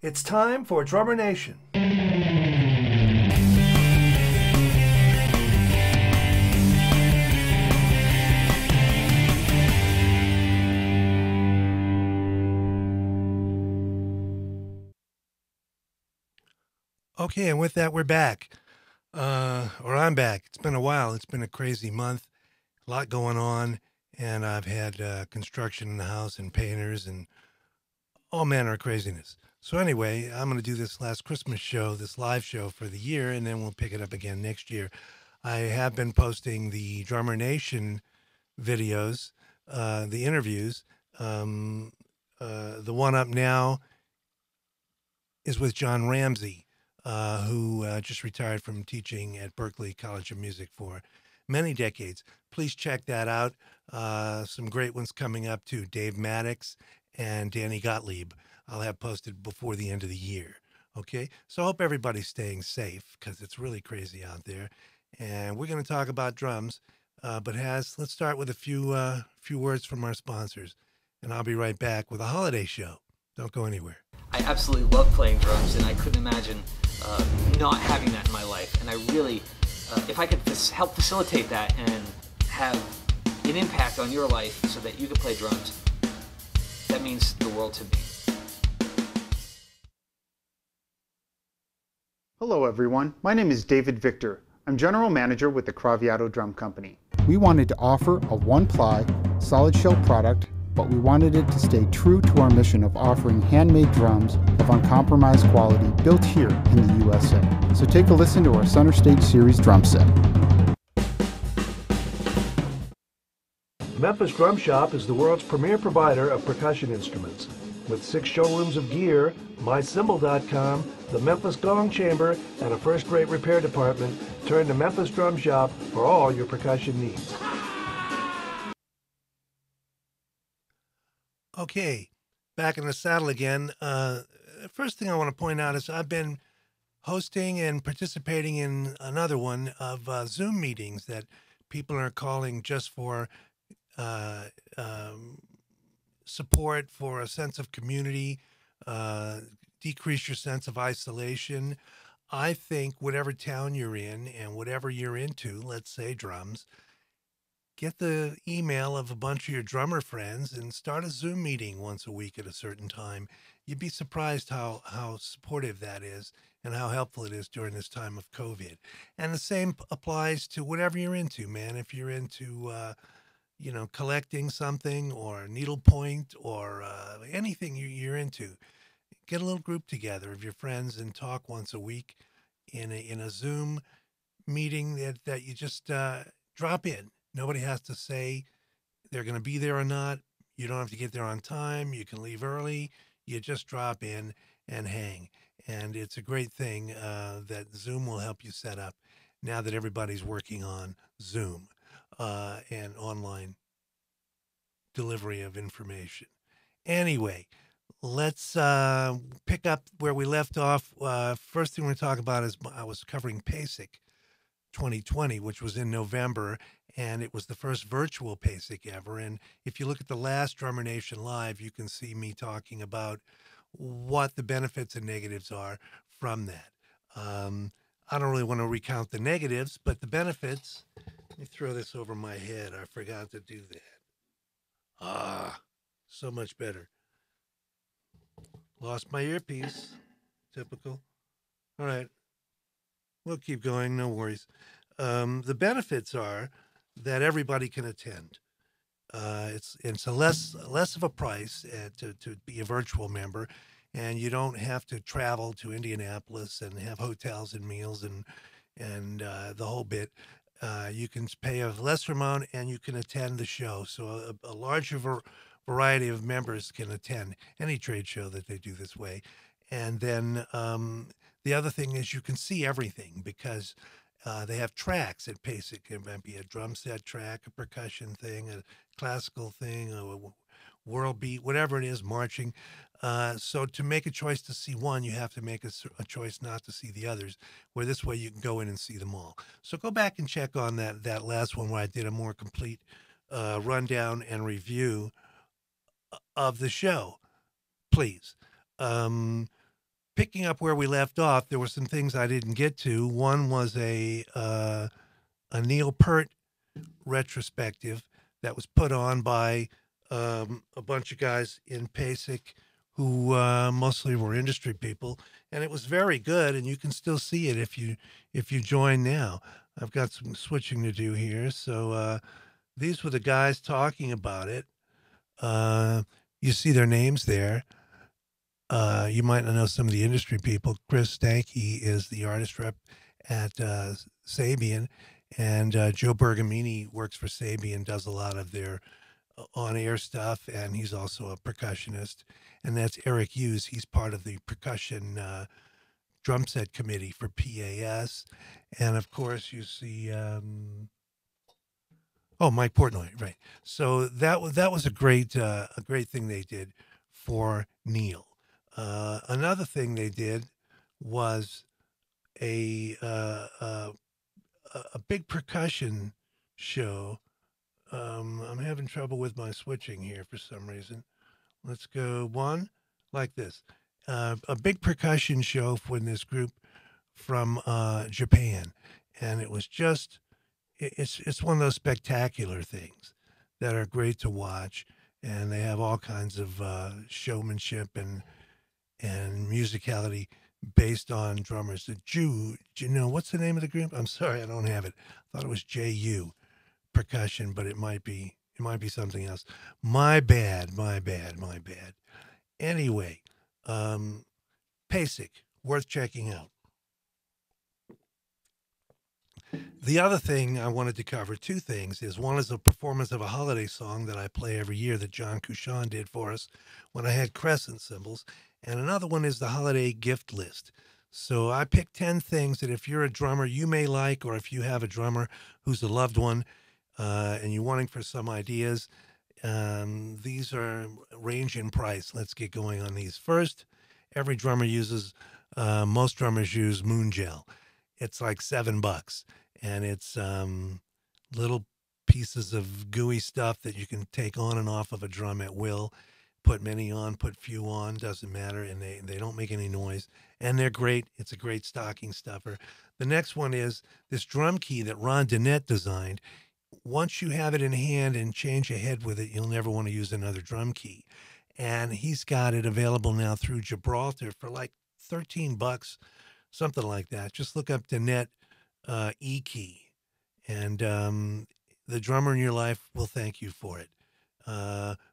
It's time for Drummer Nation. Okay, and with that, we're back. Or I'm back. It's been a while. It's been a crazy month. A lot going on. And I've had construction in the house and painters and all manner of craziness. So anyway, I'm going to do this last Christmas show, this live show for the year, and then we'll pick it up again next year. I have been posting the Drummer Nation videos, the interviews. The one up now is with John Ramsey, who just retired from teaching at Berklee College of Music for many decades. Please check that out. Some great ones coming up too. Dave Maddox and Danny Gottlieb. I'll have posted before the end of the year. Okay, so I hope everybody's staying safe because it's really crazy out there. And we're going to talk about drums, but let's start with a few words from our sponsors, and I'll be right back with a holiday show. Don't go anywhere. I absolutely love playing drums, and I couldn't imagine not having that in my life. And I really, if I could help facilitate that and have an impact on your life so that you can play drums, that means the world to me. Hello everyone, my name is David Victor. I'm General Manager with the Craviato Drum Company. We wanted to offer a one-ply, solid shell product, but we wanted it to stay true to our mission of offering handmade drums of uncompromised quality built here in the USA. So take a listen to our Center Stage Series drum set. Memphis Drum Shop is the world's premier provider of percussion instruments. With 6 showrooms of gear, mycymbal.com, the Memphis Gong Chamber, and a first-rate repair department, turn to Memphis Drum Shop for all your percussion needs. Okay, back in the saddle again. First thing I want to point out is I've been hosting and participating in another one of Zoom meetings that people are calling just for support, for a sense of community, decrease your sense of isolation. I think whatever town you're in and whatever you're into, let's say drums, get the email of a bunch of your drummer friends and start a Zoom meeting once a week at a certain time. You'd be surprised how supportive that is and how helpful it is during this time of COVID. And the same applies to whatever you're into, man. If you're into collecting something or needlepoint or anything you're into, get a little group together of your friends and talk once a week in a Zoom meeting that you just drop in. Nobody has to say they're going to be there or not. You don't have to get there on time. You can leave early. You just drop in and hang. And it's a great thing that Zoom will help you set up now that everybody's working on Zoom and online delivery of information. Anyway, let's pick up where we left off. First thing we're going to talk about is I was covering PASIC 2020, which was in November, and it was the first virtual PASIC ever. And if you look at the last Drummer Nation Live, you can see me talking about what the benefits and negatives are from that. I don't really want to recount the negatives, but the benefits, let me throw this over my head. I forgot to do that. So much better. Lost my earpiece. Typical. All right. We'll keep going. No worries. The benefits are that everybody can attend. It's a less of a price to be a virtual member, and you don't have to travel to Indianapolis and have hotels and meals and the whole bit. You can pay a lesser amount and you can attend the show. So a larger variety of members can attend any trade show that they do this way. And then the other thing is you can see everything because they have tracks at PASIC. It might be a drum set track, a percussion thing, a classical thing, a world beat, whatever it is, marching. So to make a choice to see one, you have to make a choice not to see the others, where this way you can go in and see them all. So go back and check on that last one where I did a more complete rundown and review of the show, please. picking up where we left off, there were some things I didn't get to. One was a Neil Pert retrospective that was put on by a bunch of guys in PASIC who mostly were industry people, and it was very good. And you can still see it if you join now. I've got some switching to do here, so these were the guys talking about it. You see their names there. You might not know some of the industry people. Chris Stanky is the artist rep at Sabian, and Joe Bergamini works for Sabian, does a lot of their on-air stuff, and he's also a percussionist. And that's Eric Hughes. He's part of the percussion drum set committee for PAS. And of course, you see, Mike Portnoy, right? So that was a great thing they did for Neil. Another thing they did was a big percussion show. I'm having trouble with my switching here for some reason. Let's go one like this. A big percussion show for this group from Japan, and it was just it's one of those spectacular things that are great to watch, and they have all kinds of showmanship and musicality based on drummers. Do you know what's the name of the group? I'm sorry, I don't have it. I thought it was JU percussion, but it might be something else. My bad. Anyway, PASIC, worth checking out. The other thing I wanted to cover, two things, is one is a performance of a holiday song that I play every year that John Couchon did for us when I had crescent cymbals, and another one is the holiday gift list. So I picked 10 things that if you're a drummer you may like, or if you have a drummer who's a loved one and you're wanting for some ideas, these are range in price. Let's get going on these. First, every drummer uses, most drummers use Moon Gel. It's like $7, and it's little pieces of gooey stuff that you can take on and off of a drum at will. Put many on, put few on, doesn't matter, and they don't make any noise, and they're great. It's a great stocking stuffer. The next one is this drum key that Ron Dennett designed. Once you have it in hand and change a head with it, you'll never want to use another drum key. And he's got it available now through Gibraltar for like $13, something like that. Just look up Dennett E-key, and the drummer in your life will thank you for it.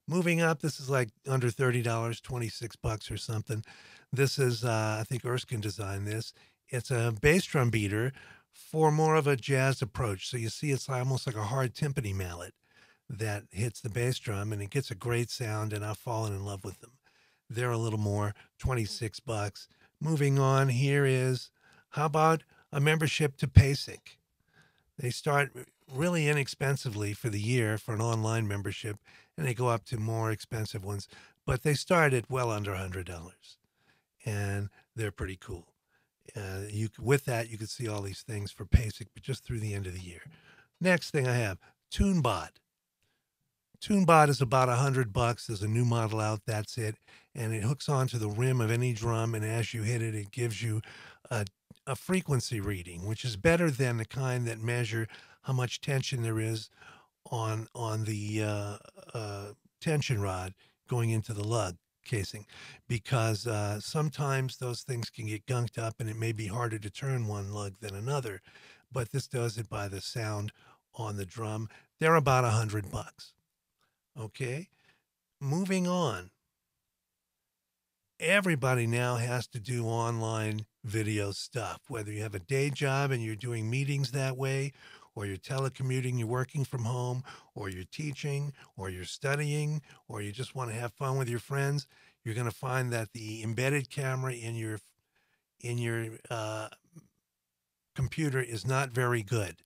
Moving up, this is like under $30, $26 or something. This is, I think Erskine designed this. It's a bass drum beater for more of a jazz approach. So you see, it's almost like a hard timpani mallet that hits the bass drum, and it gets a great sound, and I've fallen in love with them. They're a little more, $26. Moving on, here is, how about a membership to PASIC? They start really inexpensively for the year for an online membership, and they go up to more expensive ones, but they start at well under $100, and they're pretty cool. With that, you can see all these things for PASIC, but just through the end of the year. Next thing I have, Toon Bot. Toon Bot is about $100. There's a new model out, that's it, and it hooks onto the rim of any drum, and as you hit it, it gives you a frequency reading, which is better than the kind that measure how much tension there is on the tension rod going into the lug casing, because sometimes those things can get gunked up and it may be harder to turn one lug than another, but this does it by the sound on the drum. They're about $100. Okay, moving on. Everybody now has to do online video stuff, whether you have a day job and you're doing meetings that way, or you're telecommuting, you're working from home, or you're teaching, or you're studying, or you just want to have fun with your friends. You're going to find that the embedded camera in your computer is not very good.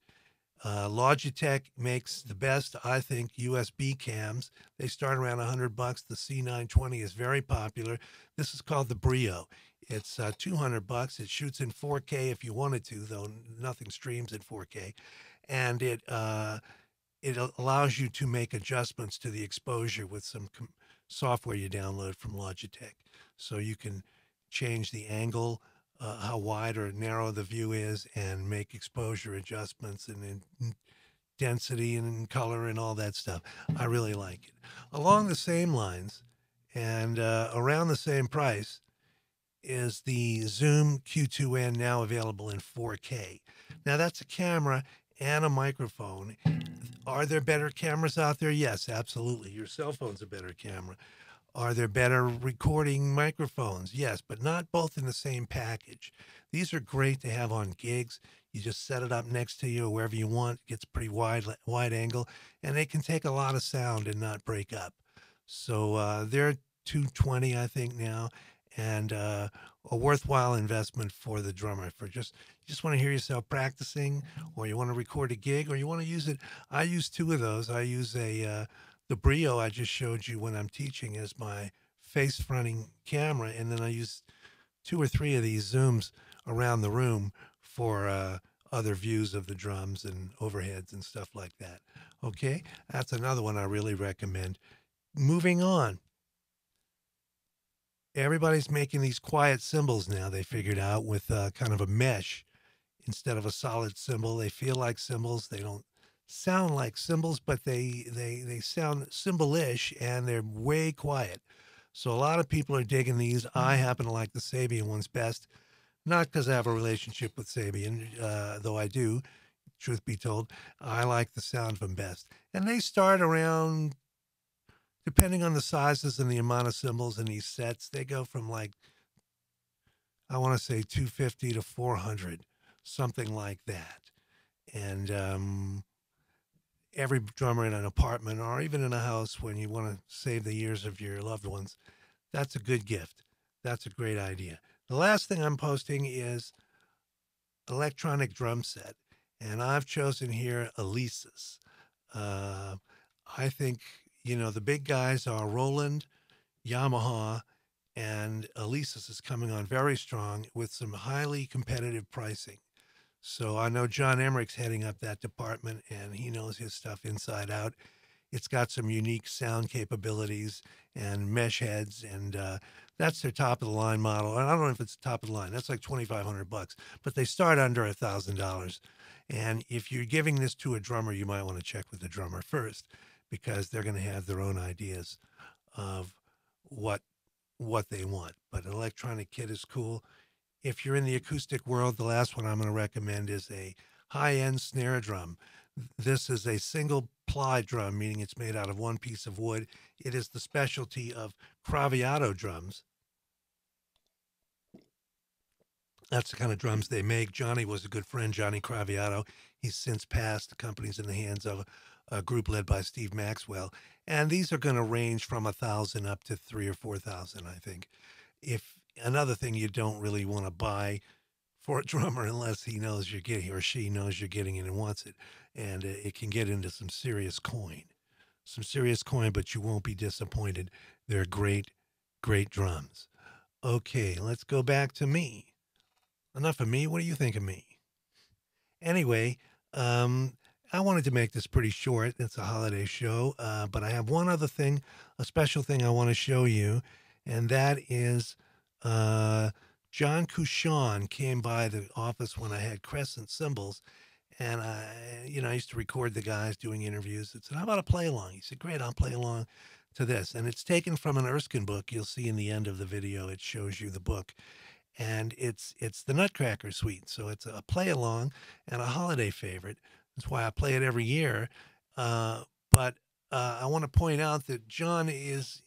Logitech makes the best, I think, USB cams. They start around $100. The C920 is very popular. This is called the Brio. It's $200. It shoots in 4K if you wanted to, though nothing streams in 4K. And it allows you to make adjustments to the exposure with some software you download from Logitech. So you can change the angle, how wide or narrow the view is, and make exposure adjustments and density and color and all that stuff. I really like it. Along the same lines and around the same price is the Zoom Q2N, now available in 4K. Now that's a camera and a microphone. Are there better cameras out there? Yes, absolutely. Your cell phone's a better camera. Are there better recording microphones? Yes, but not both in the same package. These are great to have on gigs. You just set it up next to you or wherever you want. It gets pretty wide angle, and they can take a lot of sound and not break up. So they're $220, I think, now, and a worthwhile investment for the drummer. For you just want to hear yourself practicing, or you want to record a gig, or you want to use it. I use two of those. I use the Brio I just showed you when I'm teaching as my face fronting camera, and then I use 2 or 3 of these Zooms around the room for other views of the drums and overheads and stuff like that. Okay, that's another one I really recommend. Moving on. Everybody's making these quiet cymbals now, they figured out, with kind of a mesh instead of a solid cymbal. They feel like cymbals. They don't sound like cymbals, but they sound cymbal-ish, and they're way quiet. So a lot of people are digging these. I happen to like the Sabian ones best, not because I have a relationship with Sabian, though I do, truth be told. I like the sound of them best. And they start around, depending on the sizes and the amount of cymbals in these sets, they go from, like, I want to say 250 to 400, something like that. And every drummer in an apartment or even in a house, when you want to save the years of your loved ones, that's a good gift. That's a great idea. The last thing I'm posting is electronic drum set, and I've chosen here Alesis. I think, the big guys are Roland, Yamaha, and Alesis is coming on very strong with some highly competitive pricing. So I know John Emmerich's heading up that department, and he knows his stuff inside out. It's got some unique sound capabilities and mesh heads, and that's their top-of-the-line model. And I don't know if it's top of the line. That's like $2,500, but they start under $1,000. And if you're giving this to a drummer, you might want to check with the drummer first, because they're going to have their own ideas of what they want. But an electronic kit is cool. If you're in the acoustic world, the last one I'm going to recommend is a high-end snare drum. This is a single-ply drum, meaning it's made out of one piece of wood. It is the specialty of Craviato drums. That's the kind of drums they make. Johnny was a good friend, Johnny Craviato. He's since passed. The company's in the hands of a group led by Steve Maxwell. And these are going to range from $1,000 up to $3,000 or $4,000, I think. Another thing you don't really want to buy for a drummer unless he knows you're getting, or she knows you're getting it and wants it. And it can get into some serious coin. But you won't be disappointed. They're great, great drums. Okay, let's go back to me. Enough of me. What do you think of me? Anyway, I wanted to make this pretty short. It's a holiday show, but I have one other thing, a special thing I want to show you, and that is John Cushon came by the office when I had Crescent cymbals, and I used to record the guys doing interviews. I said, "How about a play along?" He said, "Great, I'll play along to this." And it's taken from an Erskine book. You'll see in the end of the video, it shows you the book, and it's the Nutcracker Suite. So it's a play along and a holiday favorite. That's why I play it every year. But I want to point out that John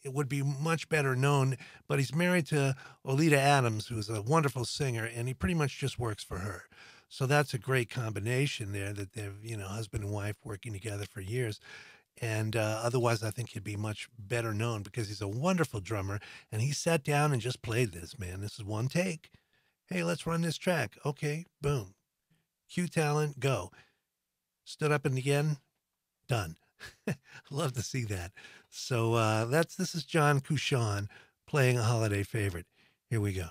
would be much better known, but he's married to Oleta Adams, who's a wonderful singer, and he pretty much just works for her. So that's a great combination there, that they're, husband and wife working together for years. And otherwise, I think he'd be much better known because he's a wonderful drummer, and he sat down and just played this, man. This is one take. Hey, let's run this track. Okay, boom. Cue talent, go. Stood up and again, done. Love to see that. So this is John Cushon playing a holiday favorite. Here we go.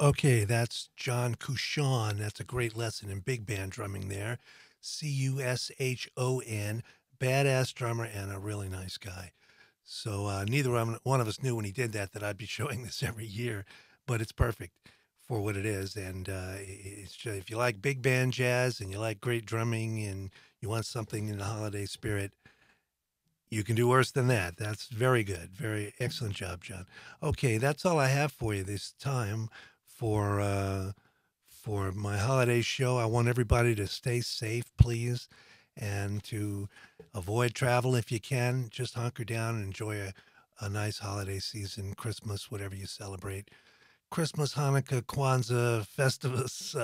Okay, that's John Cushon. That's a great lesson in big band drumming there. Cushon, badass drummer and a really nice guy. So neither one of us knew when he did that I'd be showing this every year, but it's perfect for what it is. And it's just, if you like big band jazz and you like great drumming and you want something in the holiday spirit, you can do worse than that. That's very good. Very excellent job, John. Okay, that's all I have for you this time for my holiday show. I want everybody to stay safe, please, and to avoid travel if you can. Just hunker down and enjoy a nice holiday season, Christmas, whatever you celebrate. Christmas, Hanukkah, Kwanzaa, Festivus,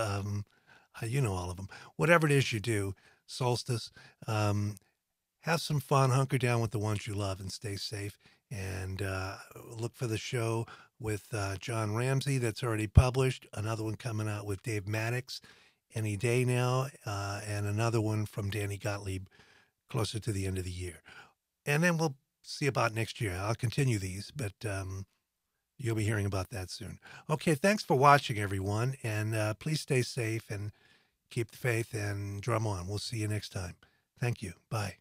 you know all of them. Whatever it is you do, solstice, have some fun, hunker down with the ones you love, and stay safe. And look for the show with John Ramsey that's already published, another one coming out with Dave Maddox any day now, and another one from Danny Gottlieb closer to the end of the year. And then we'll see about next year. I'll continue these, but you'll be hearing about that soon. Okay, thanks for watching, everyone, and please stay safe and keep the faith and drum on. We'll see you next time. Thank you. Bye.